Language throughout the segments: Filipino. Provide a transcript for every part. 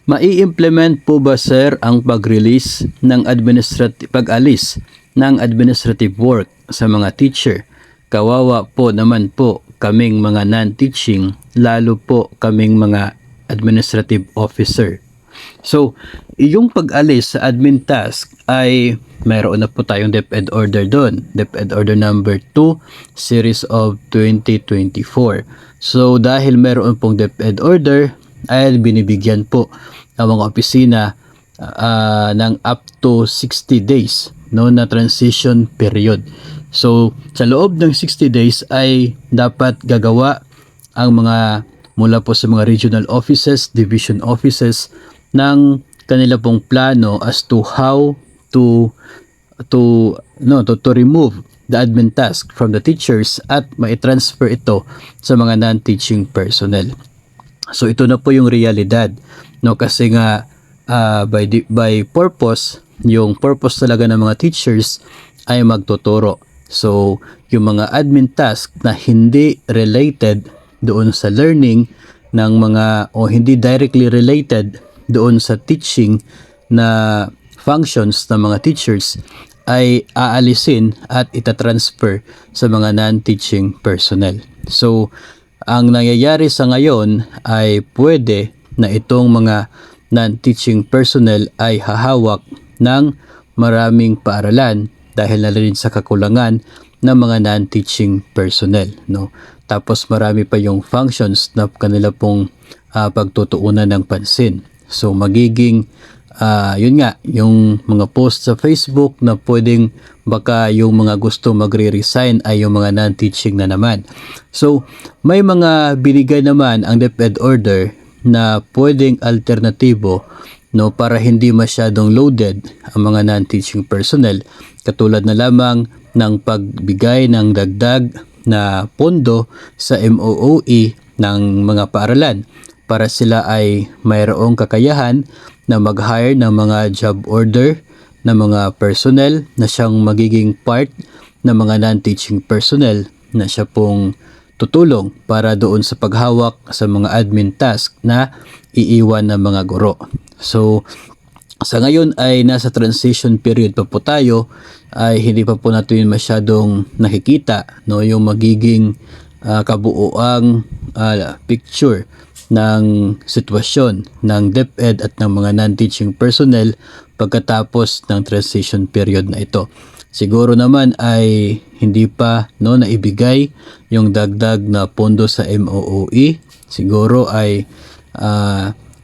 Mai-implement po ba sir ang pag-release ng pag-alis ng administrative work sa mga teacher? Kawawa po naman po kaming mga non-teaching, lalo po kaming mga administrative officer. So, yung pag-alis sa admin task ay mayroon na po tayong DepEd order doon. DepEd order number 2, series of 2024. So, dahil mayroon pong DepEd order, ay binibigyan po ang mga opisina ng up to 60 days no, na transition period. So, sa loob ng 60 days ay dapat gagawa ang mga mula po sa mga regional offices, division offices ng kanila pong plano as to how to remove the admin task from the teachers at mai-transfer ito sa mga non-teaching personnel. So ito na po yung realidad, no, kasi nga by purpose, yung purpose talaga ng mga teachers ay magtuturo. So yung mga admin task na hindi related doon sa learning ng mga o hindi directly related doon sa teaching na functions ng mga teachers ay aalisin at itatransfer sa mga non-teaching personnel. So ang nangyayari sa ngayon ay pwede na itong mga non-teaching personnel ay hahawak ng maraming paaralan dahil na rin sa kakulangan ng mga non-teaching personnel, no? Tapos marami pa yung functions na kanila pong pagtutuunan ng pansin. So magiging yun nga, yung mga post sa Facebook na pwedeng baka yung mga gusto magre-resign ay yung mga non-teaching na naman. So, may mga binigay naman ang DepEd order na pwedeng alternatibo, no, para hindi masyadong loaded ang mga non-teaching personnel, katulad na lamang ng pagbigay ng dagdag na pondo sa MOOE ng mga paaralan para sila ay mayroong kakayahan na mag-hire ng mga job order na mga personnel na siyang magiging part ng mga non-teaching personnel na siya pong tutulong para doon sa paghawak sa mga admin task na iiwan ng mga guro. So, sa ngayon ay nasa transition period pa po tayo, ay hindi pa po natin masyadong nakikita, no, yung magiging kabuuang picture ng sitwasyon ng DepEd at ng mga non-teaching personnel pagkatapos ng transition period na ito. Siguro naman ay hindi pa, no, naibigay yung dagdag na pondo sa MOOE. Siguro ay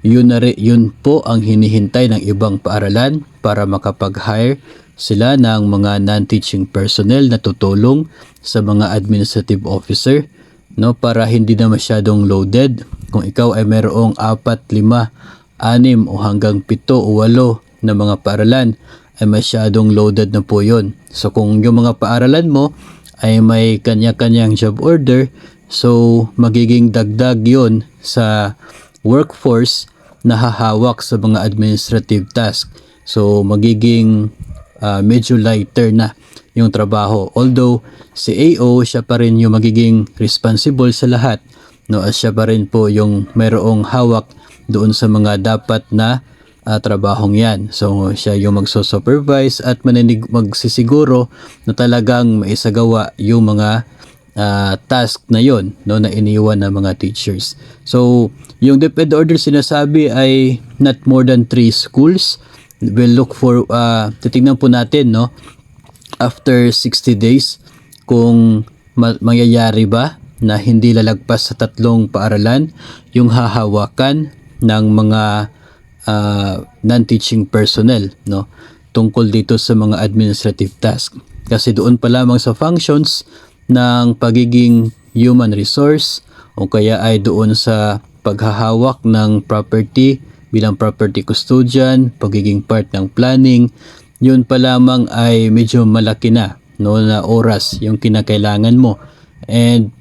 yun po ang hinihintay ng ibang paaralan para makapag-hire sila ng mga non-teaching personnel na tutulong sa mga administrative officer, no, para hindi na masyadong loaded. Kung ikaw ay mayroong 4, 5, 6 o hanggang 7 o 8 na mga paaralan ay masyadong loaded na po yon. So kung yung mga paaralan mo ay may kanya-kanyang job order, so magiging dagdag yon sa workforce na hahawak sa mga administrative task. So magiging medyo lighter na yung trabaho. Although si AO siya pa rin yung magiging responsible sa lahat, no, as siya pa rin po yung mayroong hawak doon sa mga dapat na trabahong yan. So siya yung magso-supervise at magsisiguro na talagang maisagawa yung mga task na yon, no, na iniwan ng mga teachers. So yung DepEd order sinasabi ay not more than 3 schools. We'll look for titingnan po natin, no, after 60 days kung mangyayari ba na hindi lalagpas sa 3 paaralan yung hahawakan ng mga non-teaching personnel, no, tungkol dito sa mga administrative task. Kasi doon pa lamang sa functions ng pagiging human resource o kaya ay doon sa paghahawak ng property bilang property custodian, pagiging part ng planning, yun pa lamang ay medyo malaki na, no, na oras yung kinakailangan mo. And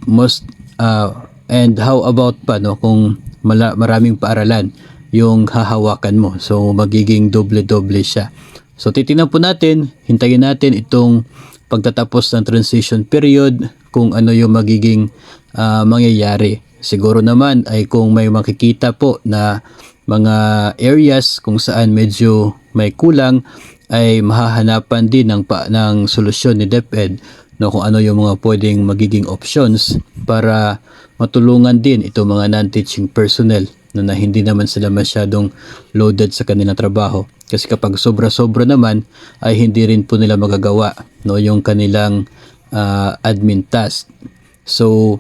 how about pa, no, kung maraming paaralan yung hahawakan mo, so magiging doble-doble siya. So titingnan po natin, hintayin natin itong pagtatapos ng transition period kung ano yung magiging mangyayari. Siguro naman ay kung may makikita po na mga areas kung saan medyo may kulang ay mahahanapan din ng solusyon ni DepEd, no, kung ano yung mga pwedeng magiging options para matulungan din itong mga non-teaching personnel, no, na hindi naman sila masyadong loaded sa kanilang trabaho. Kasi kapag sobra-sobra naman ay hindi rin po nila magagawa, no, yung kanilang admin task. So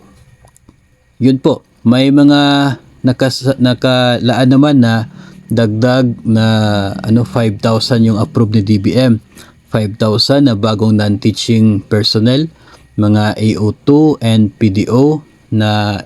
yun po, may mga nakalaan naman na dagdag na 5,000 yung approved ni DBM. 5,000 na bagong non-teaching personnel, mga AO2 and PDO na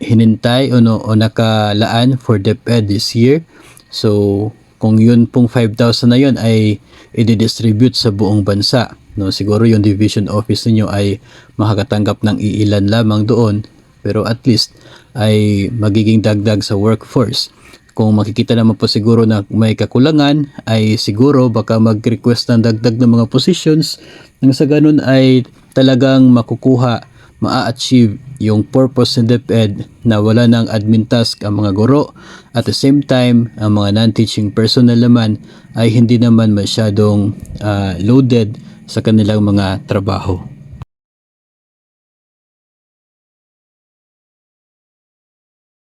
hinintay o nakalaan for DepEd this year. So kung yun pong 5,000 na yun ay i-distribute sa buong bansa, no, siguro yung division office niyo ay makakatanggap ng iilan lamang doon, pero at least ay magiging dagdag sa workforce. Kung makikita naman po siguro na may kakulangan, ay siguro baka mag-request ng dagdag ng mga positions nang sa ganun ay talagang ma-achieve yung purpose ng DepEd na wala ng admin task ang mga guro. At the same time, ang mga non-teaching personnel naman ay hindi naman masyadong loaded sa kanilang mga trabaho.